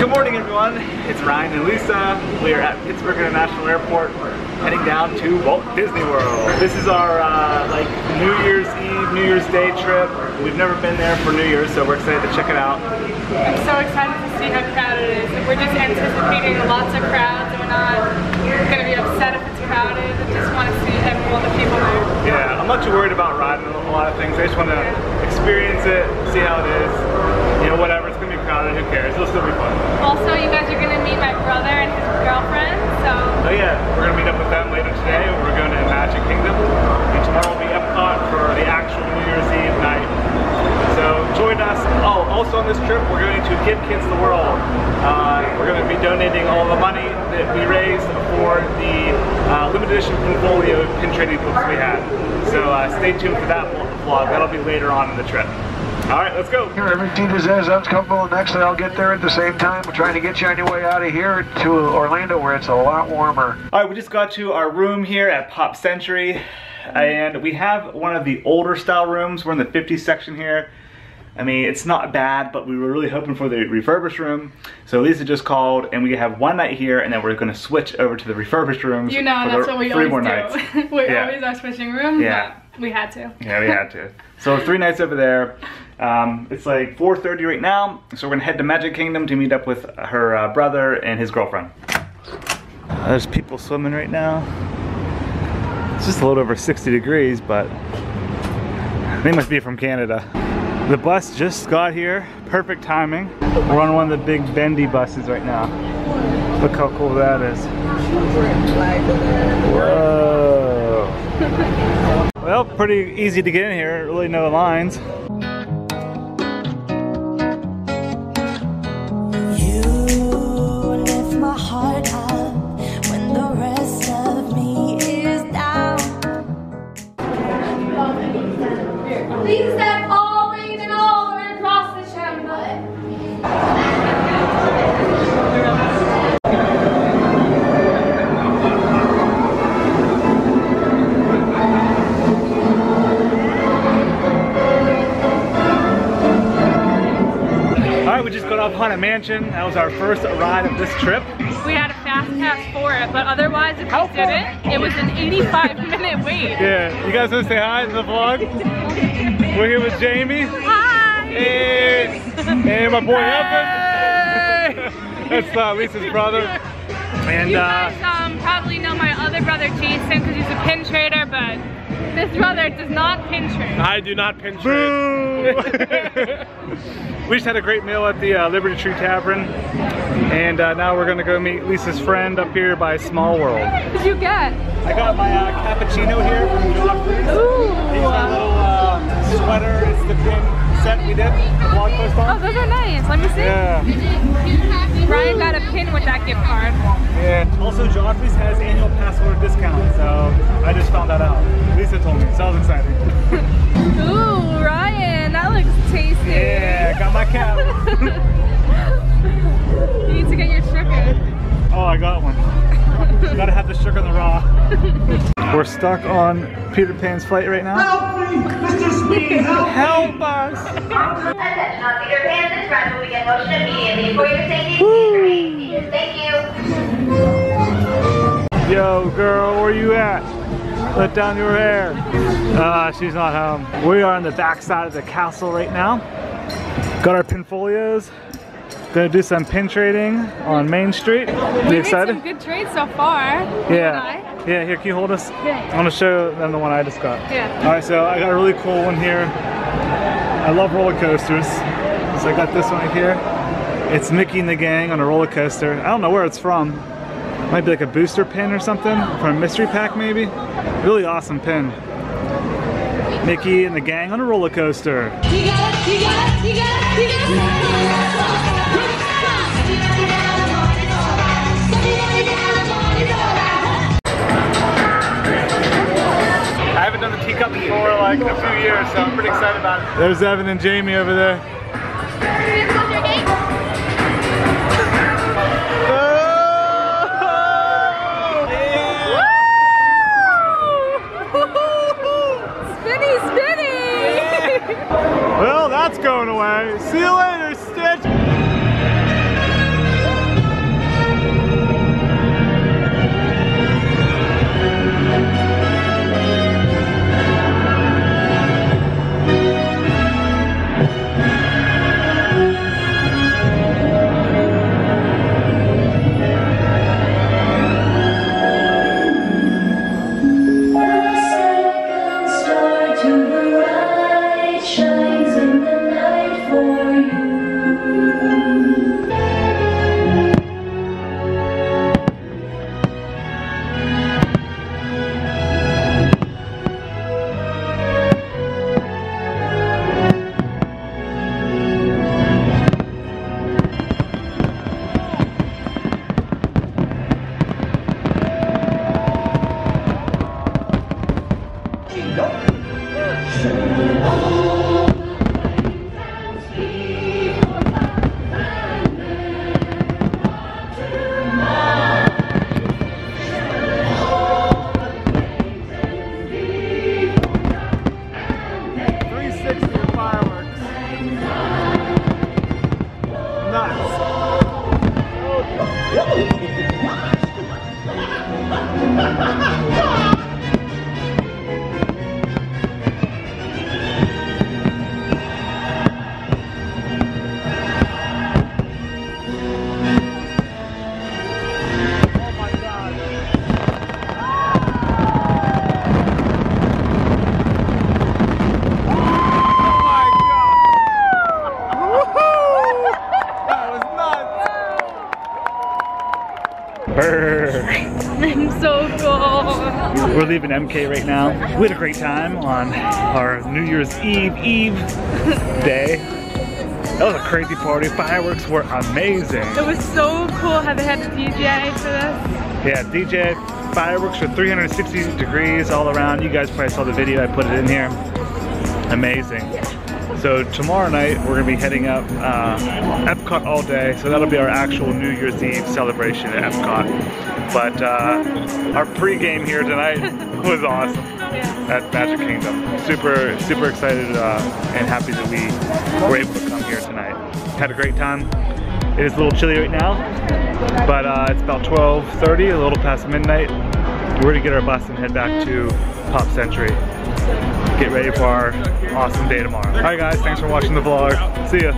Good morning, everyone. It's Ryan and Lisa. We are at Pittsburgh International Airport, heading down to Walt Disney World. This is our like New Year's Eve, New Year's Day trip. We've never been there for New Year's, so we're excited to check it out. I'm so excited to see how crowded it is. We're just anticipating lots of crowds, and we're not going to be upset if it's crowded. I just want to see all the people there. Yeah, I'm not too worried about riding a lot of things. I just want to experience it, see how it is. You know, whatever, it's going to be crowded, who cares? It'll still be fun. Also, you guys are going to meet my brother and his girlfriend, so... Oh yeah, we're going to meet up with them later today. We're going to Magic Kingdom. And tomorrow will be Epcot for the actual New Year's Eve night. So join us. Oh, also on this trip, we're going to Give Kids the World. We're going to be donating all the money that we raised for the limited edition portfolio pin trading books we had. So stay tuned for that vlog. That'll be later on in the trip. All right, let's go. Here, every seat is as comfortable. Next, I'll get there at the same time. We're trying to get you on your way out of here to Orlando, where it's a lot warmer. All right, we just got to our room here at Pop Century, and we have one of the older style rooms. We're in the 50s section here. I mean, it's not bad, but we were really hoping for the refurbished room. So Lisa just called, and we have one night here, and then we're going to switch over to the refurbished rooms. You know, that's what we always do. Nights. We always are switching rooms. Yeah. But we had to. Yeah, we had to. So 3 nights over there. It's like 4:30 right now, so we're gonna head to Magic Kingdom to meet up with her brother and his girlfriend. There's people swimming right now. It's just a little over 60 degrees, but they must be from Canada. The bus just got here, perfect timing. We're on one of the big bendy buses right now. Look how cool that is. Whoa. Well, pretty easy to get in here, really no lines. Please step all wings and all the way across the chamber. Alright, we just got off Haunted Mansion. That was our first ride of this trip. We had a fast pass for it, but otherwise if we didn't, it was an 85-minute wait. Yeah, you guys want to say hi to the vlog? We're here with Jamie. Hi! Hey! And my boy Evan. That's Lisa's brother. And you guys probably know my other brother Jason because he's a pin trader, but this brother does not pin trade. I do not pin trade. We just had a great meal at the Liberty Tree Tavern, and now we're gonna go meet Lisa's friend up here by Small World. What did you get? I got my cappuccino here from Joffrey's. Ooh! Here's my little sweater. It's the pin set we did the blog post on. Oh, those are nice. Let me see. Yeah. Ryan got a pin with that gift card. Yeah. Also, Joffrey's has annual pass holder discount, so I just found that out. Lisa told me, so I was excited. Ooh, Ryan, that looks tasty. Yeah, got my cap. You need to get your sugar. Oh, I got one. Gotta have the sugar in the raw. We're stuck on Peter Pan's flight right now. Help me! Mr. Speed, Help us! Attention on Peter Pan, this ride will begin motion immediately for your safety. Thank you. Yo, girl, where you at? Let down your hair. She's not home. We are on the back side of the castle right now. Got our pinfolios. Gonna do some pin trading on Main Street. You excited? Made some good trades so far. Yeah. Yeah, here, can you hold us? Yeah. I want to show them the one I just got. Yeah. Alright, so I got a really cool one here. I love roller coasters. So I got this one right here. It's Mickey and the Gang on a roller coaster. I don't know where it's from. Might be like a booster pin or something. From a mystery pack maybe. Really awesome pin. Mickey and the Gang on a roller coaster. You got it, you got it, you got it, you got it. I haven't done the teacup for like a few years, so I'm pretty excited about it. There's Evan and Jamie over there. Spinny, spinny! Well, that's going away. See you later, Stitch. I'm so cool. We're leaving MK right now. We had a great time on our New Year's Eve day. That was a crazy party. Fireworks were amazing. It was so cool how they had the DJ for this. Yeah, DJ, fireworks for 360 degrees all around. You guys probably saw the video, I put it in here. Amazing. So tomorrow night we're gonna be heading up Epcot all day. So that'll be our actual New Year's Eve celebration at Epcot. But our pre-game here tonight was awesome at Magic Kingdom. Super excited and happy that we were able to come here tonight. Had a great time. It is a little chilly right now, but it's about 12:30, a little past midnight. We're gonna get our bus and head back to Pop Century. Get ready for our awesome day tomorrow. Alright guys, thanks for watching the vlog. See ya.